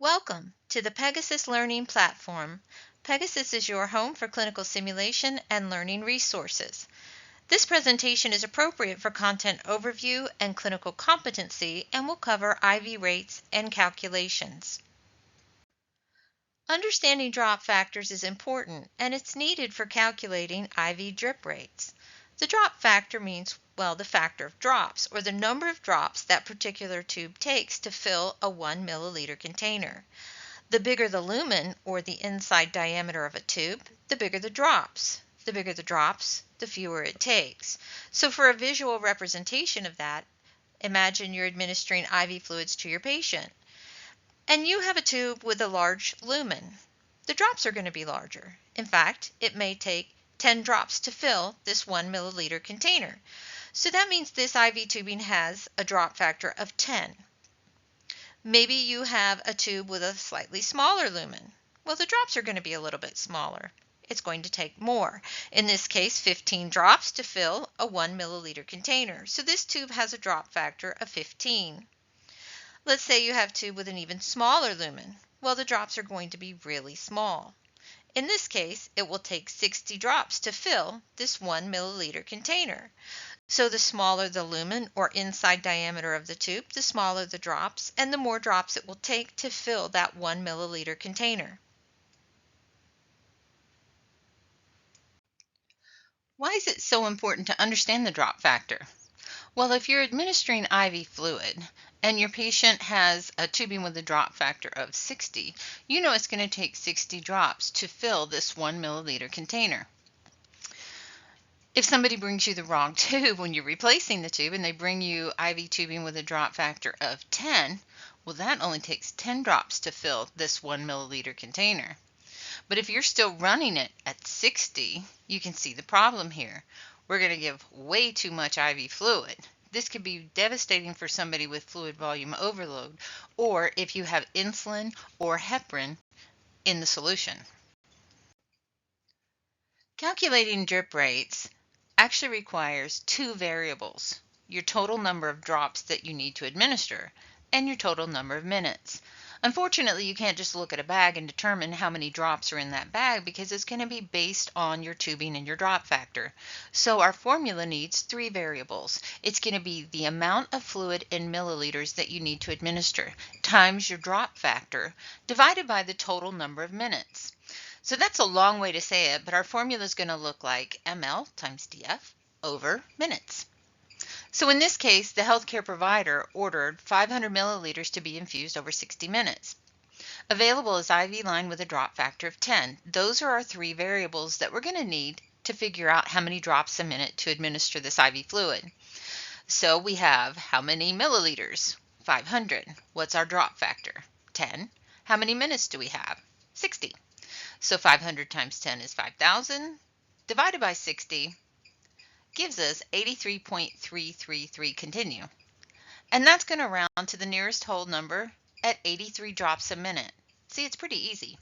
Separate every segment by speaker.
Speaker 1: Welcome to the Pegasus Learning Platform. Pegasus is your home for clinical simulation and learning resources. This presentation is appropriate for content overview and clinical competency and will cover IV rates and calculations. Understanding drop factors is important and it's needed for calculating IV drip rates. The drop factor means, the factor of drops, or the number of drops that particular tube takes to fill a 1 milliliter container. The bigger the lumen, or the inside diameter of a tube, the bigger the drops. The bigger the drops, the fewer it takes. So for a visual representation of that, imagine you're administering IV fluids to your patient. And you have a tube with a large lumen. The drops are going to be larger. In fact, it may take 10 drops to fill this 1 milliliter container. So that means this IV tubing has a drop factor of 10. Maybe you have a tube with a slightly smaller lumen. Well, the drops are going to be a little bit smaller. It's going to take more. In this case, 15 drops to fill a 1 milliliter container. So this tube has a drop factor of 15. Let's say you have a tube with an even smaller lumen. Well, the drops are going to be really small. In this case, it will take 60 drops to fill this 1 milliliter container. So the smaller the lumen or inside diameter of the tube, the smaller the drops, and the more drops it will take to fill that 1 milliliter container. Why is it so important to understand the drop factor? Well, if you're administering IV fluid and your patient has a tubing with a drop factor of 60, you know it's going to take 60 drops to fill this 1 milliliter container. If somebody brings you the wrong tube when you're replacing the tube and they bring you IV tubing with a drop factor of 10, well, that only takes 10 drops to fill this 1 milliliter container. But if you're still running it at 60, you can see the problem here. We're going to give way too much IV fluid. This could be devastating for somebody with fluid volume overload, or if you have insulin or heparin in the solution. Calculating drip rates actually requires two variables: your total number of drops that you need to administer and your total number of minutes. Unfortunately, you can't just look at a bag and determine how many drops are in that bag because it's going to be based on your tubing and your drop factor. So our formula needs three variables. It's going to be the amount of fluid in milliliters that you need to administer times your drop factor divided by the total number of minutes. So that's a long way to say it, but our formula is going to look like ml times df over minutes. So in this case, the healthcare provider ordered 500 milliliters to be infused over 60 minutes. Available is IV line with a drop factor of 10. Those are our three variables that we're going to need to figure out how many drops a minute to administer this IV fluid. So we have how many milliliters? 500. What's our drop factor? 10. How many minutes do we have? 60. So 500 times 10 is 5,000 divided by 60 gives us 83.333 continue. And that's going to round to the nearest whole number at 83 drops a minute. See, it's pretty easy.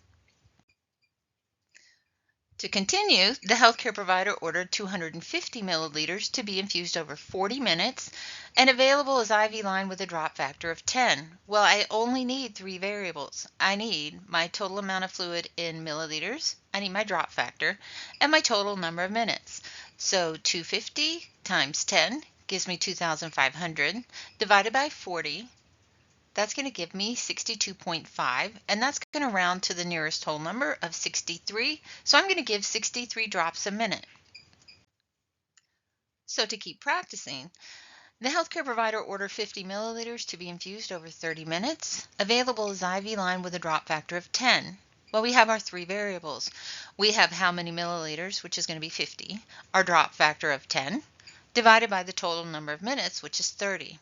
Speaker 1: To continue, the healthcare provider ordered 250 milliliters to be infused over 40 minutes, and available is IV line with a drop factor of 10. Well, I only need three variables. I need my total amount of fluid in milliliters, I need my drop factor, and my total number of minutes. So 250 times 10 gives me 2,500 divided by 40. That's going to give me 62.5, and that's going to round to the nearest whole number of 63. So I'm going to give 63 drops a minute. So to keep practicing, the healthcare provider ordered 50 milliliters to be infused over 30 minutes. Available is IV line with a drop factor of 10. Well, we have our three variables. We have how many milliliters, which is going to be 50, our drop factor of 10, divided by the total number of minutes, which is 30.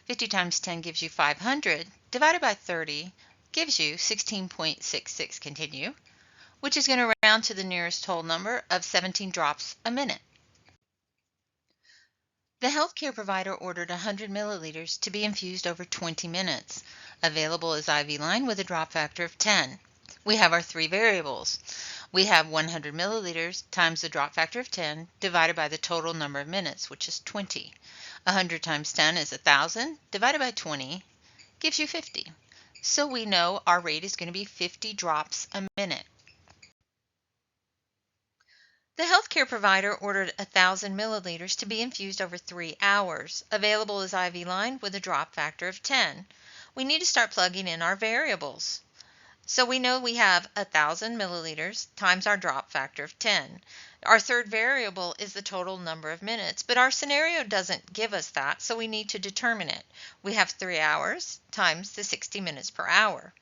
Speaker 1: 50 times 10 gives you 500, divided by 30 gives you 16.66 continue, which is going to round to the nearest whole number of 17 drops a minute. The healthcare provider ordered 100 milliliters to be infused over 20 minutes. Available is IV line with a drop factor of 10. We have our three variables. We have 100 milliliters times the drop factor of 10 divided by the total number of minutes, which is 20. 100 times 10 is 1,000 divided by 20 gives you 50. So we know our rate is going to be 50 drops a minute. The healthcare provider ordered 1,000 milliliters to be infused over 3 hours. Available is IV line with a drop factor of 10. We need to start plugging in our variables. So we know we have 1,000 milliliters times our drop factor of 10. Our third variable is the total number of minutes, but our scenario doesn't give us that, so we need to determine it. We have 3 hours times the 60 minutes per hour.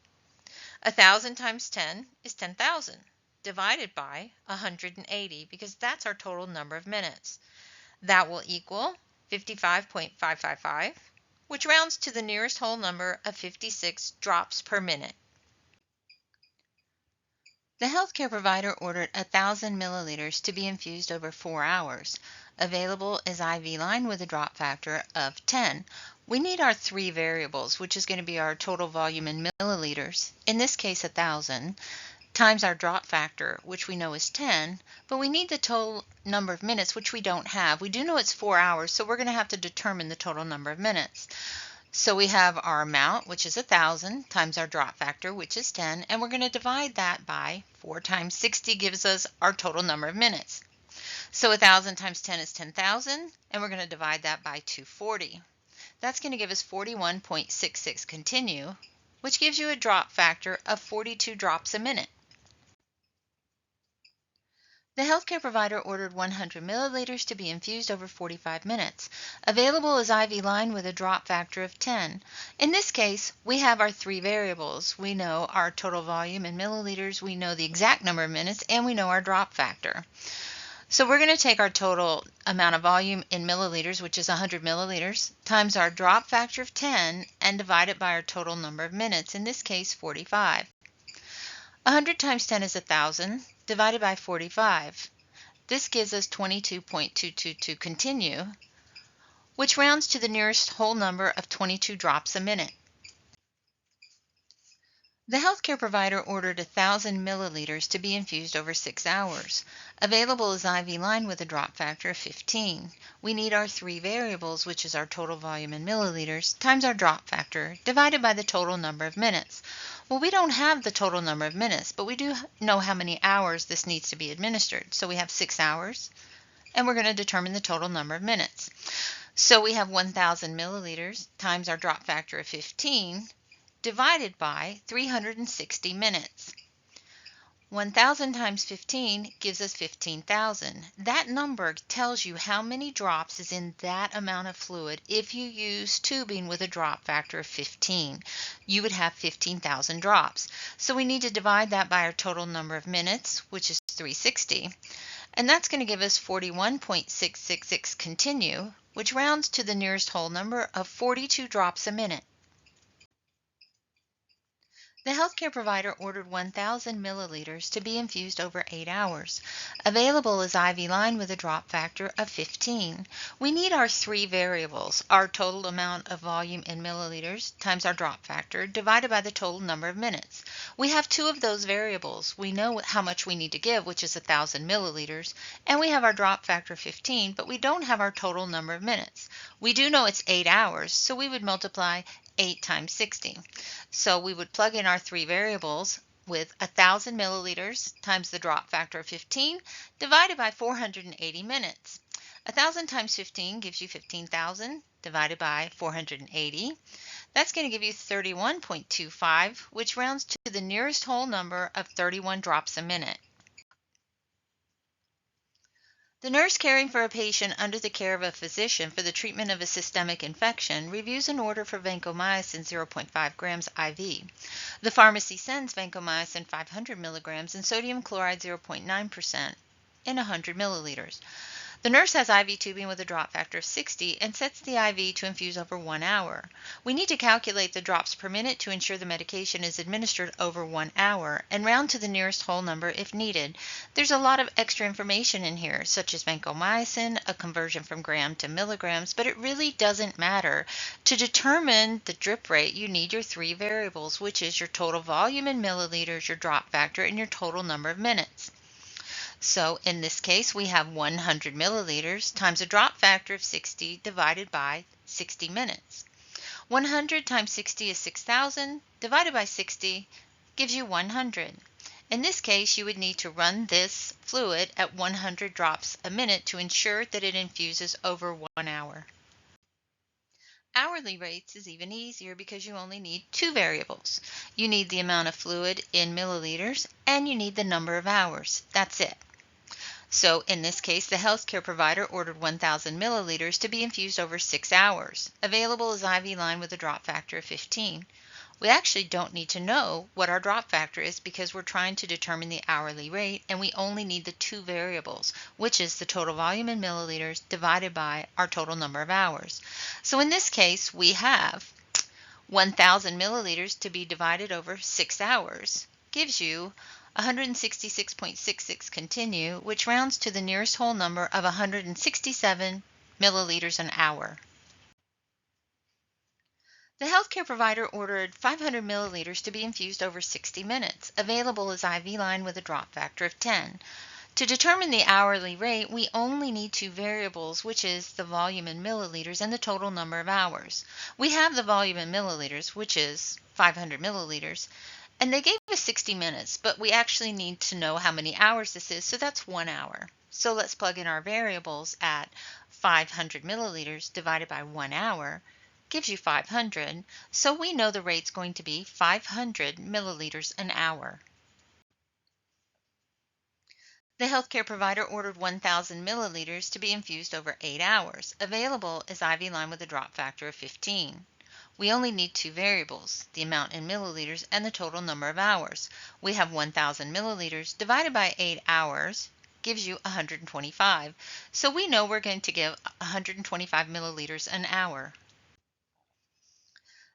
Speaker 1: 1,000 times 10 is 10,000 divided by 180 because that's our total number of minutes. That will equal 55.555, which rounds to the nearest whole number of 56 drops per minute. The healthcare provider ordered 1,000 milliliters to be infused over 4 hours. Available is IV line with a drop factor of 10. We need our three variables, which is going to be our total volume in milliliters, in this case 1,000, times our drop factor, which we know is 10, but we need the total number of minutes, which we don't have. We do know it's 4 hours, so we're going to have to determine the total number of minutes. So we have our amount, which is 1,000, times our drop factor, which is 10, and we're going to divide that by 4 times 60 gives us our total number of minutes. So 1,000 times 10 is 10,000, and we're going to divide that by 240. That's going to give us 41.66 continue, which gives you a drop factor of 42 drops a minute. The healthcare provider ordered 100 milliliters to be infused over 45 minutes. Available is IV line with a drop factor of 10. In this case, we have our three variables. We know our total volume in milliliters, we know the exact number of minutes, and we know our drop factor. So we're going to take our total amount of volume in milliliters, which is 100 milliliters, times our drop factor of 10 and divide it by our total number of minutes, in this case 45. 100 times 10 is 1,000, divided by 45. This gives us 22.222 continue, which rounds to the nearest whole number of 22 drops a minute. The healthcare provider ordered 1,000 milliliters to be infused over 6 hours. Available is IV line with a drop factor of 15. We need our three variables, which is our total volume in milliliters, times our drop factor, divided by the total number of minutes. Well, we don't have the total number of minutes, but we do know how many hours this needs to be administered. So we have 6 hours, and we're going to determine the total number of minutes. So we have 1,000 milliliters times our drop factor of 15, divided by 360 minutes. 1,000 times 15 gives us 15,000. That number tells you how many drops is in that amount of fluid. If you use tubing with a drop factor of 15, you would have 15,000 drops. So we need to divide that by our total number of minutes, which is 360. And that's going to give us 41.666 continue, which rounds to the nearest whole number of 42 drops a minute. The healthcare provider ordered 1,000 milliliters to be infused over 8 hours. Available is IV line with a drop factor of 15. We need our three variables, our total amount of volume in milliliters times our drop factor divided by the total number of minutes. We have two of those variables. We know how much we need to give, which is 1,000 milliliters, and we have our drop factor 15, but we don't have our total number of minutes. We do know it's 8 hours, so we would multiply 8 times 60. So we would plug in our three variables with 1,000 milliliters times the drop factor of 15 divided by 480 minutes. 1,000 times 15 gives you 15,000 divided by 480. That's going to give you 31.25, which rounds to the nearest whole number of 31 drops a minute. The nurse caring for a patient under the care of a physician for the treatment of a systemic infection reviews an order for vancomycin 0.5 grams IV. The pharmacy sends vancomycin 500 milligrams and sodium chloride 0.9% in 100 milliliters. The nurse has IV tubing with a drop factor of 60 and sets the IV to infuse over 1 hour. We need to calculate the drops per minute to ensure the medication is administered over 1 hour and round to the nearest whole number if needed. There's a lot of extra information in here, such as vancomycin, a conversion from gram to milligrams, but it really doesn't matter. To determine the drip rate, you need your three variables, which is your total volume in milliliters, your drop factor, and your total number of minutes. So in this case, we have 100 milliliters times a drop factor of 60 divided by 60 minutes. 100 times 60 is 6,000. Divided by 60 gives you 100. In this case, you would need to run this fluid at 100 drops a minute to ensure that it infuses over 1 hour. Hourly rates is even easier because you only need two variables. You need the amount of fluid in milliliters and you need the number of hours. That's it. So in this case, the healthcare provider ordered 1,000 milliliters to be infused over 6 hours. Available is IV line with a drop factor of 15. We actually don't need to know what our drop factor is because we're trying to determine the hourly rate and we only need the two variables, which is the total volume in milliliters divided by our total number of hours. So in this case, we have 1,000 milliliters to be divided over 6 hours gives you 166.66 continue, which rounds to the nearest whole number of 167 milliliters an hour. The healthcare provider ordered 500 milliliters to be infused over 60 minutes. Available is IV line with a drop factor of 10. To determine the hourly rate, we only need two variables, which is the volume in milliliters and the total number of hours. We have the volume in milliliters, which is 500 milliliters, and they gave us 60 minutes, but we actually need to know how many hours this is, so that's 1 hour. So let's plug in our variables at 500 milliliters divided by 1 hour. Gives you 500, so we know the rate's going to be 500 milliliters an hour. The healthcare provider ordered 1,000 milliliters to be infused over 8 hours. Available is IV line with a drop factor of 15. We only need two variables, the amount in milliliters and the total number of hours. We have 1,000 milliliters divided by 8 hours gives you 125, so we know we're going to give 125 milliliters an hour.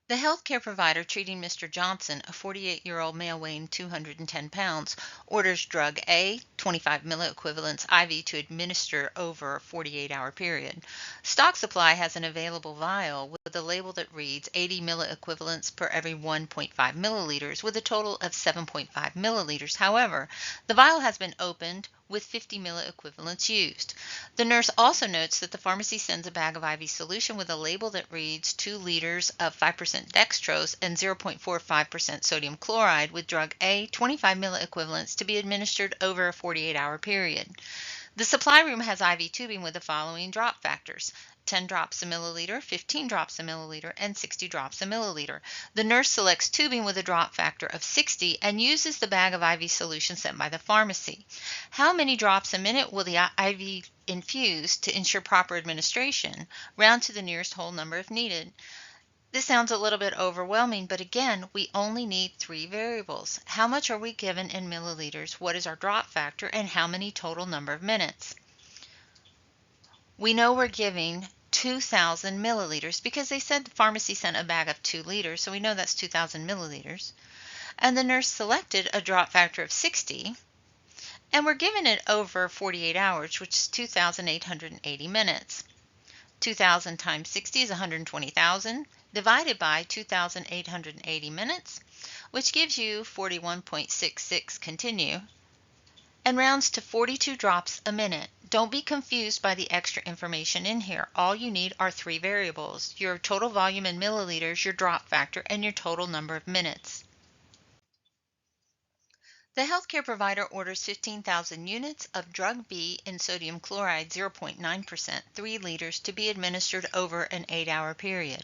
Speaker 1: The healthcare provider treating Mr. Johnson, a 48-year-old male weighing 210 pounds, orders drug A, 25 milliequivalents IV to administer over a 48-hour period. Stock supply has an available vial with a label that reads 80 milliequivalents per every 1.5 milliliters with a total of 7.5 milliliters. However, the vial has been opened with 50 milliequivalents used. The nurse also notes that the pharmacy sends a bag of IV solution with a label that reads 2 liters of 5% dextrose and 0.45% sodium chloride with drug A, 25 milliequivalents to be administered over a 48-hour period. The supply room has IV tubing with the following drop factors: 10 drops a milliliter, 15 drops a milliliter, and 60 drops a milliliter. The nurse selects tubing with a drop factor of 60 and uses the bag of IV solution sent by the pharmacy. How many drops a minute will the IV infuse to ensure proper administration? Round to the nearest whole number if needed. This sounds a little bit overwhelming, but again, we only need three variables. How much are we given in milliliters? What is our drop factor? And how many total number of minutes? We know we're giving 2,000 milliliters because they said the pharmacy sent a bag of 2 liters, so we know that's 2,000 milliliters. And the nurse selected a drop factor of 60, and we're given it over 48 hours, which is 2,880 minutes. 2,000 times 60 is 120,000, divided by 2,880 minutes, which gives you 41.66 continue, and rounds to 42 drops a minute. Don't be confused by the extra information in here. All you need are three variables: your total volume in milliliters, your drop factor, and your total number of minutes. The healthcare provider orders 15,000 units of drug B in sodium chloride 0.9%, 3 liters, to be administered over an 8-hour period.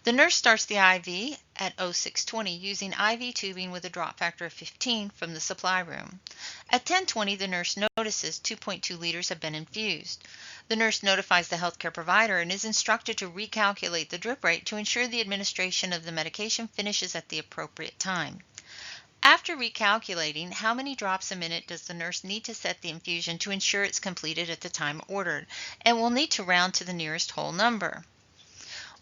Speaker 1: The nurse starts the IV at 0620 using IV tubing with a drop factor of 15 from the supply room. At 10:20, the nurse notices 2.2 liters have been infused. The nurse notifies the healthcare provider and is instructed to recalculate the drip rate to ensure the administration of the medication finishes at the appropriate time. After recalculating, how many drops a minute does the nurse need to set the infusion to ensure it's completed at the time ordered? And we'll need to round to the nearest whole number.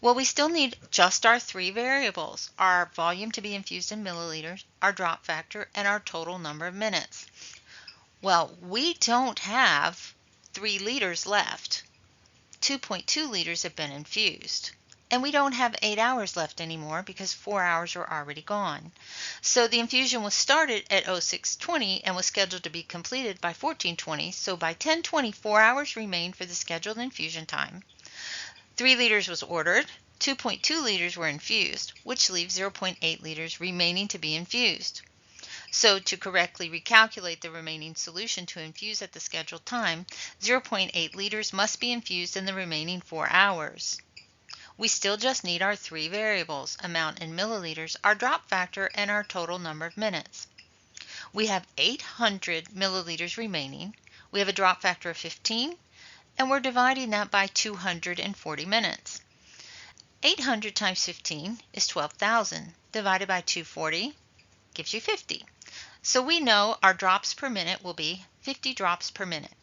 Speaker 1: Well, we still need just our three variables: our volume to be infused in milliliters, our drop factor, and our total number of minutes. Well, we don't have 3 liters left. 2.2 liters have been infused. And we don't have 8 hours left anymore because 4 hours are already gone. So the infusion was started at 0620 and was scheduled to be completed by 1420. So by 10:20, 4 hours remained for the scheduled infusion time. 3 liters was ordered. 2.2 liters were infused, which leaves 0.8 liters remaining to be infused. So to correctly recalculate the remaining solution to infuse at the scheduled time, 0.8 liters must be infused in the remaining 4 hours. We still just need our three variables, amount in milliliters, our drop factor, and our total number of minutes. We have 800 milliliters remaining. We have a drop factor of 15, and we're dividing that by 240 minutes. 800 times 15 is 12,000. Divided by 240 gives you 50. So we know our drops per minute will be 50 drops per minute.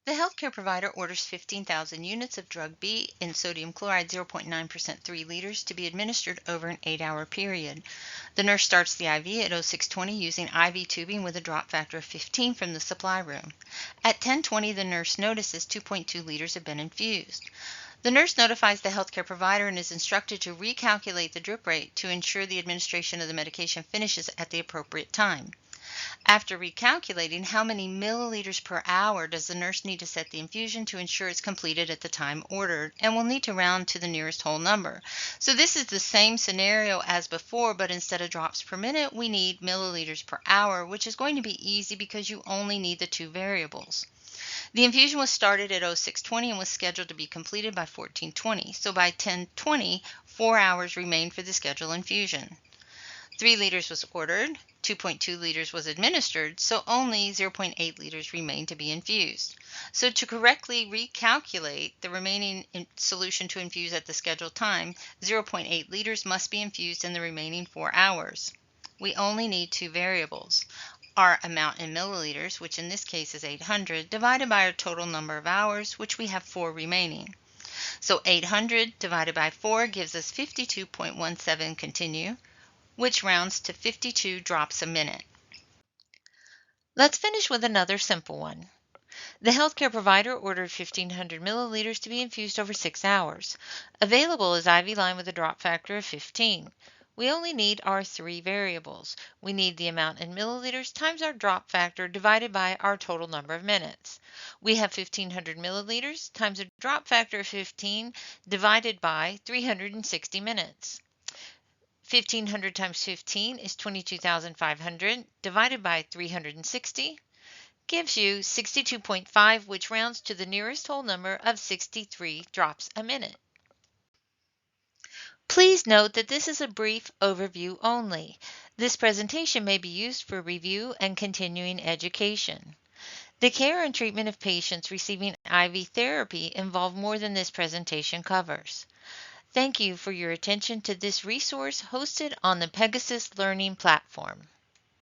Speaker 1: The healthcare provider orders 15,000 units of drug B in sodium chloride 0.9% 3 liters to be administered over an 8-hour period. The nurse starts the IV at 0620 using IV tubing with a drop factor of 15 from the supply room. At 10:20, the nurse notices 2.2 liters have been infused. The nurse notifies the healthcare provider and is instructed to recalculate the drip rate to ensure the administration of the medication finishes at the appropriate time. After recalculating how many milliliters per hour does the nurse need to set the infusion to ensure it's completed at the time ordered, and will need to round to the nearest whole number. So this is the same scenario as before, but instead of drops per minute, we need milliliters per hour, which is going to be easy because you only need the two variables. The infusion was started at 0620 and was scheduled to be completed by 1420. So by 10:20, 4 hours remained for the scheduled infusion. 3 liters was ordered, 2.2 liters was administered, so only 0.8 liters remained to be infused. So to correctly recalculate the remaining solution to infuse at the scheduled time, 0.8 liters must be infused in the remaining 4 hours. We only need two variables. Our amount in milliliters, which in this case is 800, divided by our total number of hours, which we have 4 remaining. So 800 divided by 4 gives us 52.17 continue, which rounds to 52 drops a minute. Let's finish with another simple one. The healthcare provider ordered 1,500 milliliters to be infused over 6 hours. Available is IV line with a drop factor of 15. We only need our three variables. We need the amount in milliliters times our drop factor divided by our total number of minutes. We have 1,500 milliliters times a drop factor of 15 divided by 360 minutes. 1,500 times 15 is 22,500 divided by 360 gives you 62.5, which rounds to the nearest whole number of 63 drops a minute. Please note that this is a brief overview only. This presentation may be used for review and continuing education. The care and treatment of patients receiving IV therapy involve more than this presentation covers. Thank you for your attention to this resource hosted on the Pegasus Learning Platform.